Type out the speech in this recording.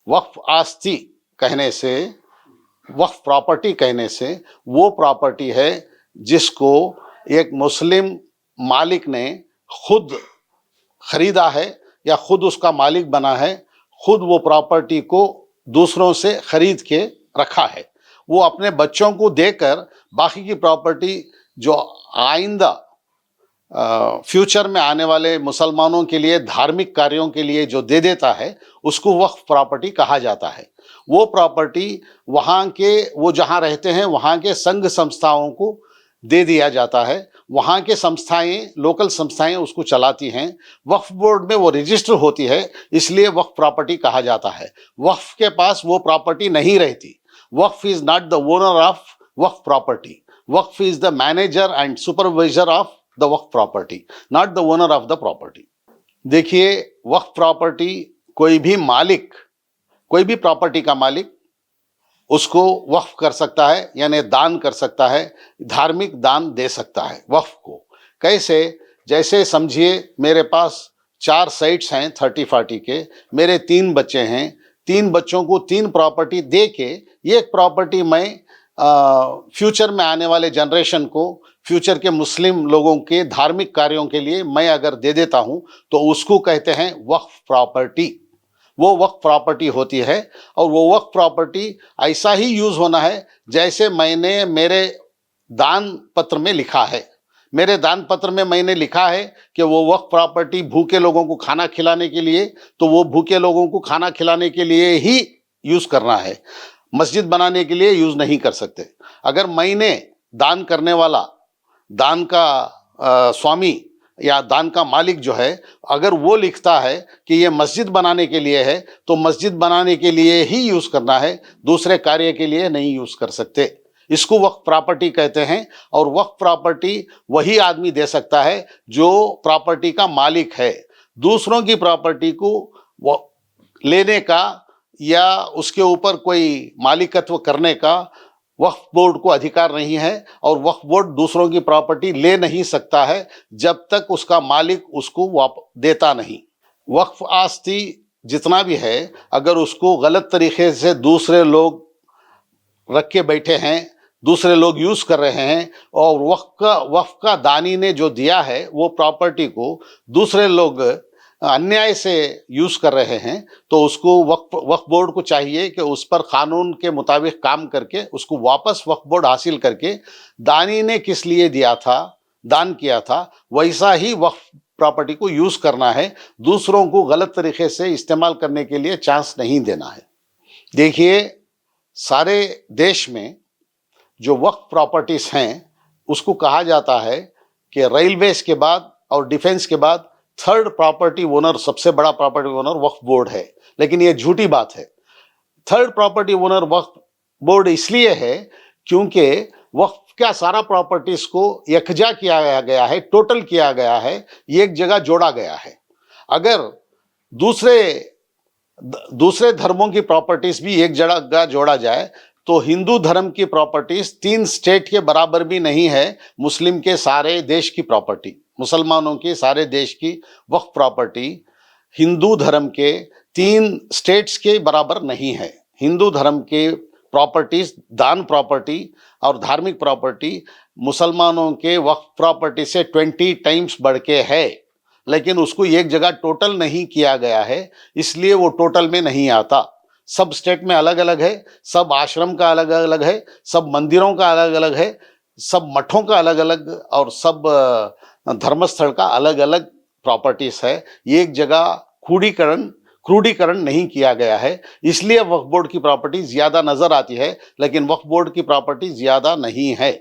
वक्फ आस्ती कहने से, वक्फ प्रॉपर्टी कहने से वो प्रॉपर्टी है जिसको एक मुस्लिम मालिक ने खुद खरीदा है या खुद उसका मालिक बना है, खुद वो प्रॉपर्टी को दूसरों से खरीद के रखा है। वो अपने बच्चों को देकर बाकी की प्रॉपर्टी जो आइंदा फ्यूचर में आने वाले मुसलमानों के लिए धार्मिक कार्यों के लिए जो दे देता है, उसको वक्फ प्रॉपर्टी कहा जाता है। वो प्रॉपर्टी वहाँ के, वो जहाँ रहते हैं वहाँ के संघ संस्थाओं को दे दिया जाता है। वहाँ के संस्थाएं, लोकल संस्थाएं उसको चलाती हैं। वक्फ बोर्ड में वो रजिस्टर होती है, इसलिए वक्फ प्रॉपर्टी कहा जाता है। वक्फ के पास वो प्रॉपर्टी नहीं रहती। वक्फ is not the owner of वक्फ प्रॉपर्टी। वक्फ is the manager and supervisor of the वक्फ property, not the owner of the property. देखिए, वक्फ प्रॉपर्टी कोई भी मालिक, कोई भी प्रॉपर्टी का मालिक उसको वक्फ कर सकता है, यानी दान कर सकता है, धार्मिक दान दे सकता है वक्फ को। कैसे? जैसे समझिए मेरे पास 4 साइट्स हैं 30-40 के, मेरे 3 बच्चे हैं, 3 बच्चों को 3 प्रॉपर्टी दे के एक प्रॉपर्टी मैं फ्यूचर में आने वाले जनरेशन को, फ्यूचर के मुस्लिम लोगों के धार्मिक कार्यों के लिए मैं अगर दे देता हूं तो उसको कहते हैं वक्फ प्रॉपर्टी। वो वक्फ प्रॉपर्टी होती है और वो वक्फ प्रॉपर्टी ऐसा ही यूज होना है जैसे मैंने मेरे दान पत्र में लिखा है। मेरे दान पत्र में मैंने लिखा है कि वो वक्फ प्रॉपर्टी भूखे लोगों को खाना खिलाने के लिए, तो वो भूखे लोगों को खाना खिलाने के लिए ही यूज करना है, मस्जिद बनाने के लिए यूज नहीं कर सकते। अगर मैंने दान करने वाला, दान का स्वामी या दान का मालिक जो है, अगर वो लिखता है कि ये मस्जिद बनाने के लिए है, तो मस्जिद बनाने के लिए ही यूज करना है, दूसरे कार्य के लिए नहीं यूज कर सकते। इसको वक्फ प्रॉपर्टी कहते हैं। और वक्फ प्रॉपर्टी वही आदमी दे सकता है जो प्रॉपर्टी का मालिक है। दूसरों की प्रॉपर्टी को लेने का या उसके ऊपर कोई मालिकत्व करने का वक्फ बोर्ड को अधिकार नहीं है। और वक्फ बोर्ड दूसरों की प्रॉपर्टी ले नहीं सकता है जब तक उसका मालिक उसको देता नहीं। वक्फ आस्ती जितना भी है, अगर उसको गलत तरीके से दूसरे लोग रख के बैठे हैं, दूसरे लोग यूज कर रहे हैं, और वक्फ का दानी ने जो दिया है वो प्रॉपर्टी को दूसरे लोग अन्याय से यूज कर रहे हैं, तो उसको वक्फ बोर्ड को चाहिए कि उस पर कानून के मुताबिक काम करके उसको वापस वक्फ बोर्ड हासिल करके दानी ने किस लिए दिया था, दान किया था, वैसा ही वक्फ प्रॉपर्टी को यूज करना है। दूसरों को गलत तरीके से इस्तेमाल करने के लिए चांस नहीं देना है। देखिए, सारे देश में जो वक्फ प्रॉपर्टीज हैं उसको कहा जाता है कि रेलवेज के बाद और डिफेंस के बाद थर्ड प्रॉपर्टी ओनर, सबसे बड़ा प्रॉपर्टी ओनर वक्फ बोर्ड है। लेकिन ये झूठी बात है। थर्ड प्रॉपर्टी ओनर वक्फ बोर्ड इसलिए है क्योंकि वक्फ का सारा प्रॉपर्टीज को यकजा किया गया है, टोटल किया गया है, एक जगह जोड़ा गया है। अगर दूसरे धर्मों की प्रॉपर्टीज भी एक जगह जोड़ा जाए तो हिंदू धर्म की प्रॉपर्टीज 3 स्टेट के बराबर भी नहीं है। मुस्लिम के सारे देश की प्रॉपर्टी, मुसलमानों के सारे देश की वक्फ प्रॉपर्टी हिंदू धर्म के 3 स्टेट्स के बराबर नहीं है। हिंदू धर्म के प्रॉपर्टीज, दान प्रॉपर्टी और धार्मिक प्रॉपर्टी मुसलमानों के वक्फ प्रॉपर्टी से 20 टाइम्स बढ़ के है, लेकिन उसको एक जगह टोटल नहीं किया गया है, इसलिए वो टोटल में नहीं आता। सब स्टेट में अलग अलग है, सब आश्रम का अलग अलग है, सब मंदिरों का अलग अलग है, सब मठों का अलग अलग, और सब धर्मस्थल का अलग अलग प्रॉपर्टीज है। एक जगह क्रोडीकरण नहीं किया गया है, इसलिए वक्फ बोर्ड की प्रॉपर्टी ज्यादा नजर आती है, लेकिन वक्फ बोर्ड की प्रॉपर्टी ज्यादा नहीं है।